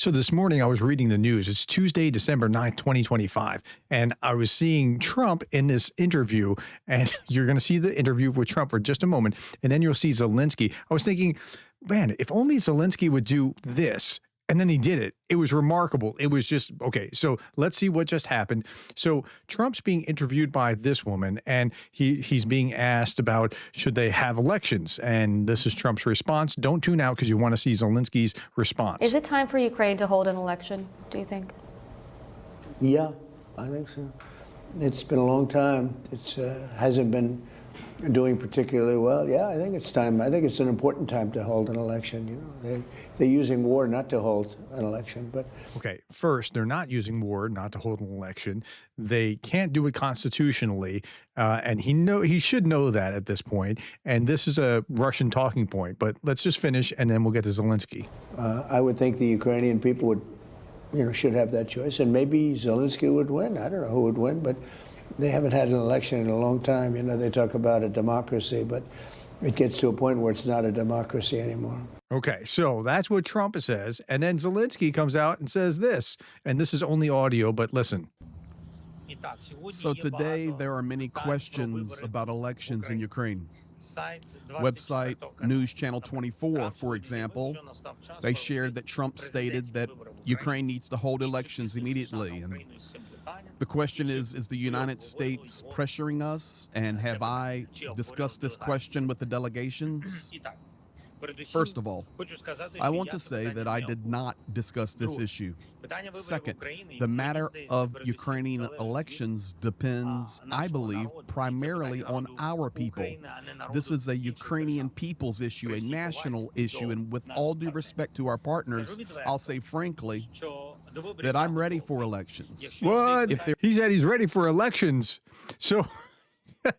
So this morning I was reading the news. It's Tuesday, December 9th, 2025. And I was seeing Trump in this interview. And you're going to see the interview with Trump for just a moment. And then you'll see Zelensky. I was thinking, man, if only Zelensky would do this. And then he did it. It was remarkable. It was just, okay, so let's see what just happened. So Trump's being interviewed by this woman, and he's being asked about should they have elections. And this is Trump's response. Don't tune out because you want to see Zelensky's response. Is it time for Ukraine to hold an election, do you think? Yeah, I think so. It's been a long time. It hasn't been doing particularly well. Yeah, I think it's time. I think it's an important time to hold an election. You know, they're using war not to hold an election. But okay, first, they're not using war not to hold an election. They can't do it constitutionally, and he should know that at this point. And this is a Russian talking point. But let's just finish, and then we'll get to Zelensky. I would think the Ukrainian people would, should have that choice, and maybe Zelensky would win. I don't know who would win, but they haven't had an election in a long time. They talk about a democracy, but it gets to a point where it's not a democracy anymore. Okay, so that's what Trump says. And then Zelensky comes out and says this, and this is only audio, but listen. So today there are many questions about elections in Ukraine. Website News Channel 24, for example, they shared that Trump stated that Ukraine needs to hold elections immediately. And the question is the United States pressuring us? And have I discussed this question with the delegations? First of all, I want to say that I did not discuss this issue. Second, the matter of Ukrainian elections depends, I believe, primarily on our people. This is a Ukrainian people's issue, a national issue, and with all due respect to our partners, I'll say frankly that I'm ready for elections. What? He said he's ready for elections. So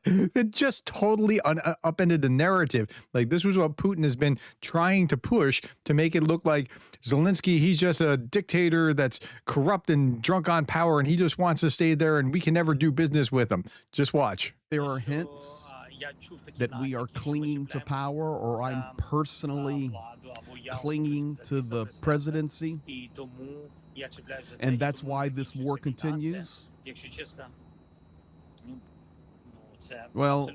it just totally upended the narrative. Like, this was what Putin has been trying to push to make it look like Zelensky, he's just a dictator that's corrupt and drunk on power, and he just wants to stay there, and we can never do business with him. Just watch. There are hints that we are clinging to power, or I'm personally clinging to the presidency, and that's why this war continues. Well,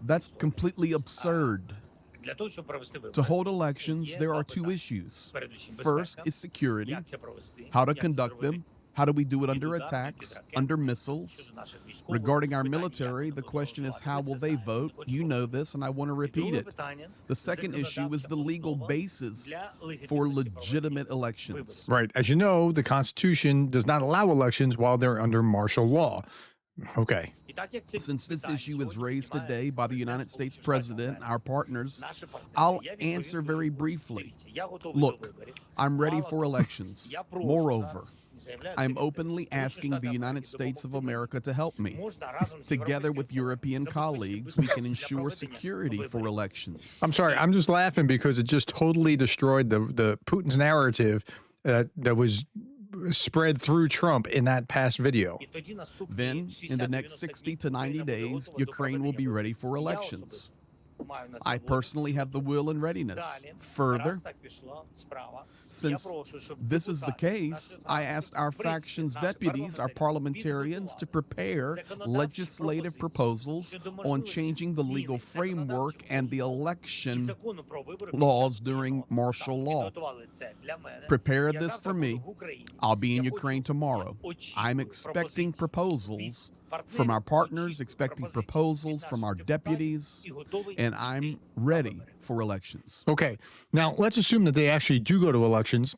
that's completely absurd. To hold elections, there are two issues. First is security, how to conduct them. How do we do it under attacks, under missiles? Regarding our military, the question is how will they vote? You know this, and I want to repeat it. The second issue is the legal basis for legitimate elections. Right. As you know, the Constitution does not allow elections while they're under martial law. Okay. Since this issue is raised today by the United States President, our partners, I'll answer very briefly. Look, I'm ready for elections. Moreover, I'm openly asking the United States of America to help me. Together with European colleagues, we can ensure security for elections. I'm sorry, I'm just laughing because it just totally destroyed the Putin's narrative that was spread through Trump in that past video. Then, in the next 60 to 90 days, Ukraine will be ready for elections. I personally have the will and readiness. Further, since this is the case, I asked our faction's deputies, our parliamentarians, to prepare legislative proposals on changing the legal framework and the election laws during martial law. Prepare this for me. I'll be in Ukraine tomorrow. I'm expecting proposals from our partners, expecting proposals from our deputies, and I'm ready for elections. Okay, now let's assume that they actually do go to elections.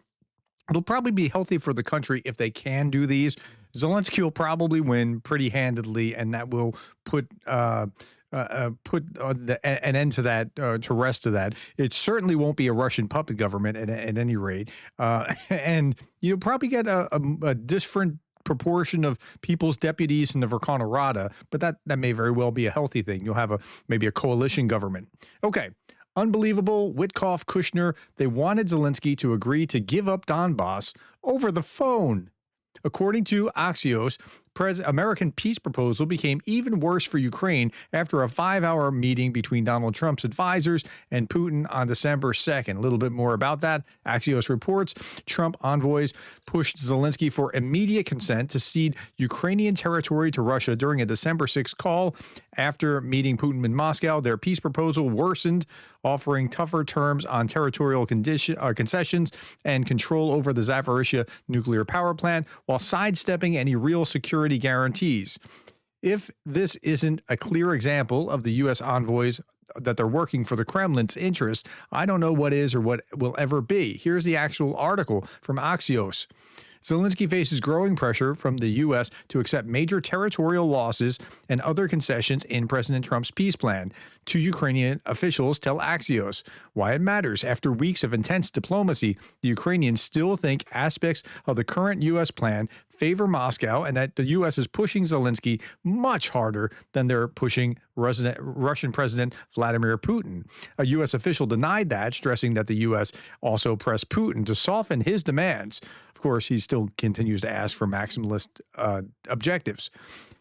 It'll probably be healthy for the country if they can do these. Zelensky will probably win pretty handedly, and that will put an end to that, to rest to that. It certainly won't be a Russian puppet government at any rate, and you'll probably get a different proportion of people's deputies in the Verkhovna Rada, but that may very well be a healthy thing. You'll have maybe a coalition government. Okay, unbelievable. Witkoff, Kushner, they wanted Zelensky to agree to give up Donbass over the phone. According to Axios, American peace proposal became even worse for Ukraine after a 5-hour meeting between Donald Trump's advisors and Putin on December 2nd. A little bit more about that. Axios reports Trump envoys pushed Zelensky for immediate consent to cede Ukrainian territory to Russia during a December 6th call. After meeting Putin in Moscow, their peace proposal worsened, offering tougher terms on territorial concessions and control over the Zaporizhzhia nuclear power plant, while sidestepping any real security guarantees. If this isn't a clear example of the U.S. envoys that they're working for the Kremlin's interests, I don't know what is or what will ever be. Here's the actual article from Axios. Zelensky faces growing pressure from the U.S. to accept major territorial losses and other concessions in President Trump's peace plan. Two Ukrainian officials tell Axios why it matters. After weeks of intense diplomacy, the Ukrainians still think aspects of the current U.S. plan favor Moscow and that the U.S. is pushing Zelensky much harder than they're pushing Russian President Vladimir Putin. A U.S. official denied that, stressing that the U.S. also pressed Putin to soften his demands. Of course, he still continues to ask for maximalist objectives.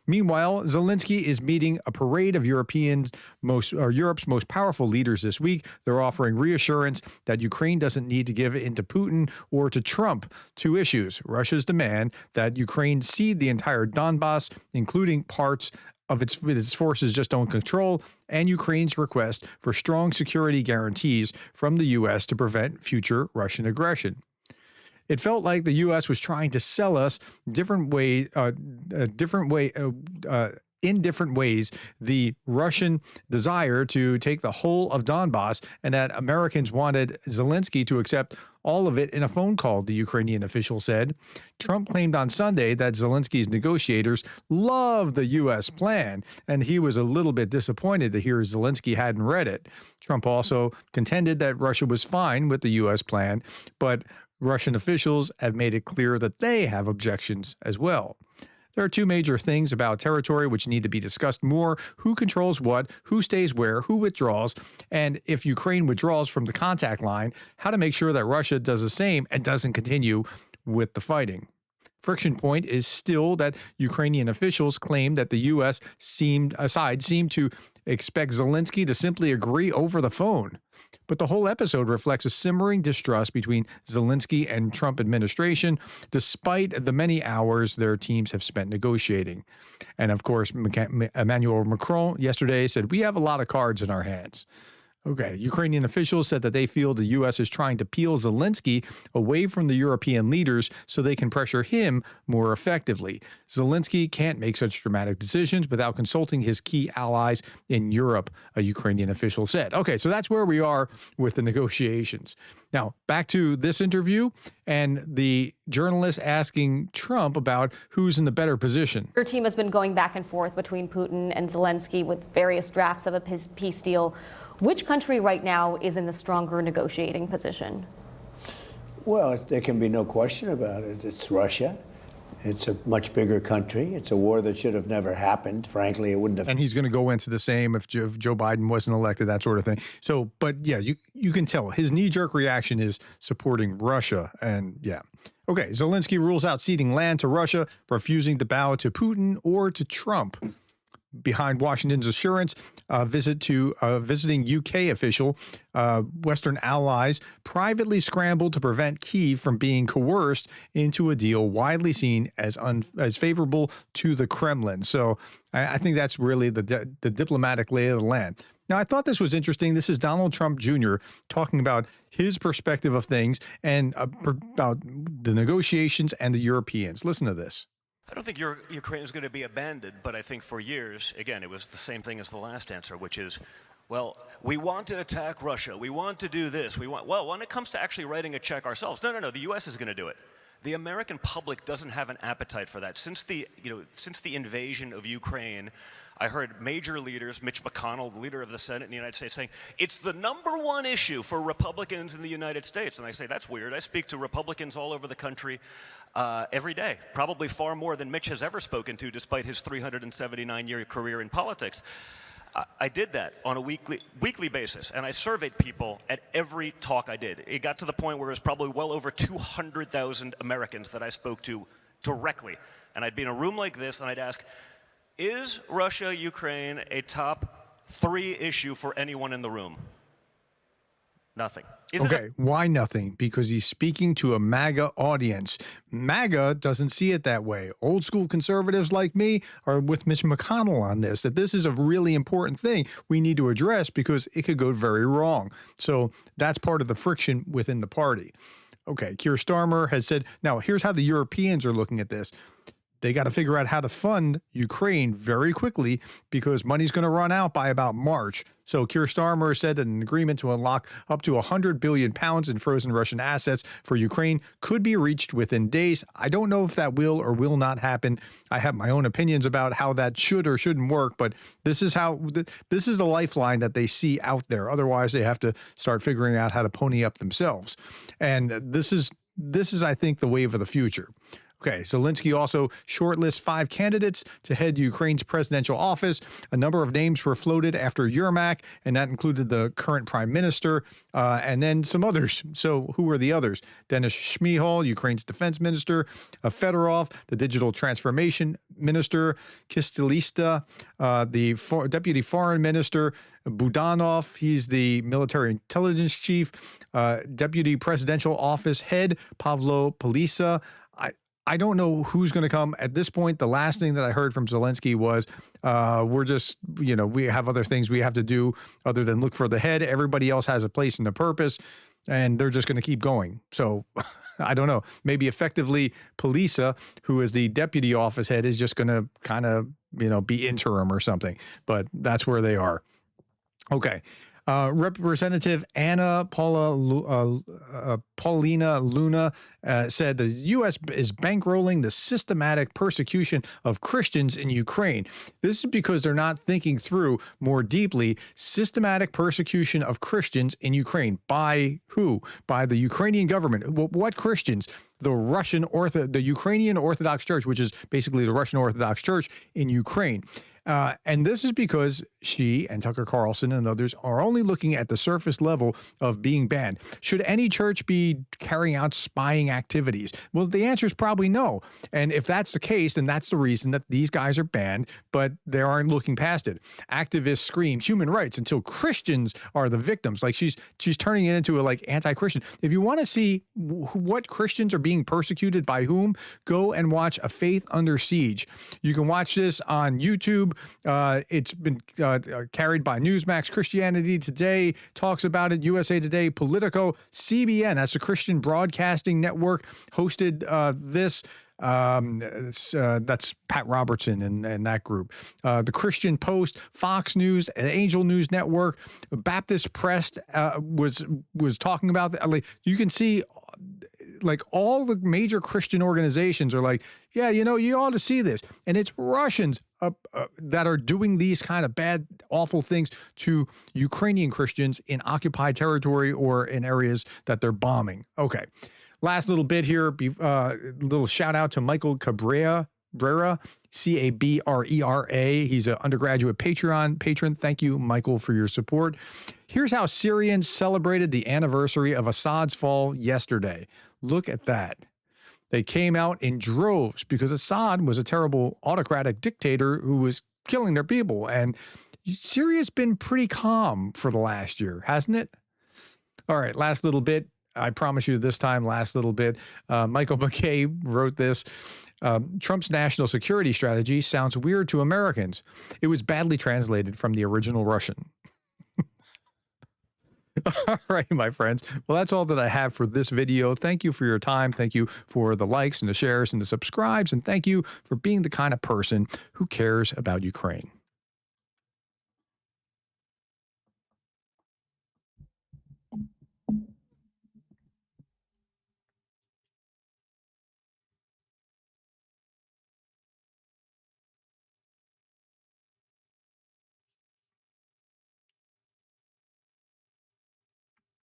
Meanwhile, Zelensky is meeting a parade of Europe's most powerful leaders this week. They're offering reassurance that Ukraine doesn't need to give in to Putin or to Trump. Two issues: Russia's demand that Ukraine cede the entire Donbass, including parts of its forces just don't control, and Ukraine's request for strong security guarantees from the U.S. to prevent future Russian aggression. It felt like the U.S. was trying to sell us in different ways the Russian desire to take the whole of Donbass, and that Americans wanted Zelensky to accept all of it in a phone call, the Ukrainian official said. Trump claimed on Sunday that Zelensky's negotiators loved the U.S. plan, and he was a little bit disappointed to hear Zelensky hadn't read it. Trump also contended that Russia was fine with the U.S. plan, but Russian officials have made it clear that they have objections as well. There are two major things about territory which need to be discussed more: who controls what, who stays where, who withdraws, and if Ukraine withdraws from the contact line, how to make sure that Russia does the same and doesn't continue with the fighting. Friction point is still that Ukrainian officials claim that the U.S. seemed to expect Zelensky to simply agree over the phone. But the whole episode reflects a simmering distrust between Zelensky and Trump administration, despite the many hours their teams have spent negotiating. And of course, Emmanuel Macron yesterday said, "We have a lot of cards in our hands." Okay, Ukrainian officials said that they feel the U.S. is trying to peel Zelensky away from the European leaders so they can pressure him more effectively. Zelensky can't make such dramatic decisions without consulting his key allies in Europe, a Ukrainian official said. Okay, so that's where we are with the negotiations. Now, back to this interview and the journalist asking Trump about who's in the better position. Your team has been going back and forth between Putin and Zelensky with various drafts of a peace deal. Which country right now is in the stronger negotiating position? Well, there can be no question about it. It's Russia. It's a much bigger country. It's a war that should have never happened. Frankly, it wouldn't have. And he's going to go into the same if Joe Biden wasn't elected, that sort of thing. So, but yeah, you can tell his knee-jerk reaction is supporting Russia. And yeah. Okay, Zelensky rules out ceding land to Russia, refusing to bow to Putin or to Trump. Behind Washington's assurance, visiting UK official, Western allies privately scrambled to prevent Kyiv from being coerced into a deal widely seen as favorable to the Kremlin. So I think that's really the diplomatic lay of the land. Now, I thought this was interesting. This is Donald Trump Jr. talking about his perspective of things and about the negotiations and the Europeans. Listen to this. I don't think Ukraine is going to be abandoned, but I think for years, again, it was the same thing as the last answer, which is, well, we want to attack Russia. We want to do this. Well, when it comes to actually writing a check ourselves, no, the U.S. is going to do it. The American public doesn't have an appetite for that. Since the invasion of Ukraine, I heard major leaders, Mitch McConnell, the leader of the Senate in the United States, saying, it's the #1 issue for Republicans in the United States. And I say, that's weird. I speak to Republicans all over the country every day, probably far more than Mitch has ever spoken to, despite his 379-year career in politics. I did that on a weekly basis, and I surveyed people at every talk I did. It got to the point where it was probably well over 200,000 Americans that I spoke to directly. And I'd be in a room like this, and I'd ask, is Russia-Ukraine a top 3 issue for anyone in the room? Nothing. Okay, why nothing? Because he's speaking to a MAGA audience. MAGA doesn't see it that way. Old school conservatives like me are with Mitch McConnell on this, that this is a really important thing we need to address because it could go very wrong. So that's part of the friction within the party. Okay, Keir Starmer has said, now here's how the Europeans are looking at this. They got to figure out how to fund Ukraine very quickly because money's going to run out by about March. So Keir Starmer said that an agreement to unlock up to 100 billion pounds in frozen Russian assets for Ukraine could be reached within days. I don't know if that will or will not happen. I have my own opinions about how that should or shouldn't work, but this is the lifeline that they see out there. Otherwise, they have to start figuring out how to pony up themselves. And this is, I think, the wave of the future. Okay, Zelensky also shortlists 5 candidates to head Ukraine's presidential office. A number of names were floated after Yermak, and that included the current prime minister and then some others. So who are the others? Denis Shmyhal, Ukraine's defense minister, Fedorov, the digital transformation minister, Kistelista, the deputy foreign minister, Budanov, he's the military intelligence chief, deputy presidential office head, Pavlo Polisa. I don't know who's going to come at this point. The last thing that I heard from Zelensky was, we're just, we have other things we have to do other than look for the head. Everybody else has a place and a purpose, and they're just going to keep going. So I don't know. Maybe effectively Polisa, who is the deputy office head, is just going to kind of, be interim or something. But that's where they are. Okay. Representative Anna Paulina Luna said the U.S. is bankrolling the systematic persecution of Christians in Ukraine. This is because they're not thinking through more deeply systematic persecution of Christians in Ukraine. By who? By the Ukrainian government. What Christians? The Ukrainian Orthodox Church, which is basically the Russian Orthodox Church in Ukraine. And this is because she and Tucker Carlson and others are only looking at the surface level of being banned. Should any church be carrying out spying activities? Well, the answer is probably no. And if that's the case, then that's the reason that these guys are banned, but they aren't looking past it. Activists scream human rights until Christians are the victims. Like she's turning it into a anti-Christian. If you want to see what Christians are being persecuted by whom, go and watch A Faith Under Siege. You can watch this on YouTube. It's been carried by Newsmax. Christianity Today talks about it. USA Today, Politico, CBN, that's a Christian broadcasting network, hosted this. That's Pat Robertson and that group. The Christian Post, Fox News, and Angel News Network, Baptist Press was talking about that. You can see all the major Christian organizations are like, yeah, you ought to see this. And it's Russians that are doing these kind of bad, awful things to Ukrainian Christians in occupied territory or in areas that they're bombing. Okay. Last little bit here, little shout out to Michael Cabrera, Cabrera. He's an undergraduate Patreon patron. Thank you, Michael, for your support. Here's how Syrians celebrated the anniversary of Assad's fall yesterday. Look at that. They came out in droves because Assad was a terrible autocratic dictator who was killing their people. And Syria's been pretty calm for the last year, hasn't it? All right, last little bit. I promise you this time, last little bit. Michael McKay wrote this. Trump's national security strategy sounds weird to Americans. It was badly translated from the original Russian. All right, my friends. Well, that's all that I have for this video. Thank you for your time. Thank you for the likes and the shares and the subscribes. And thank you for being the kind of person who cares about Ukraine.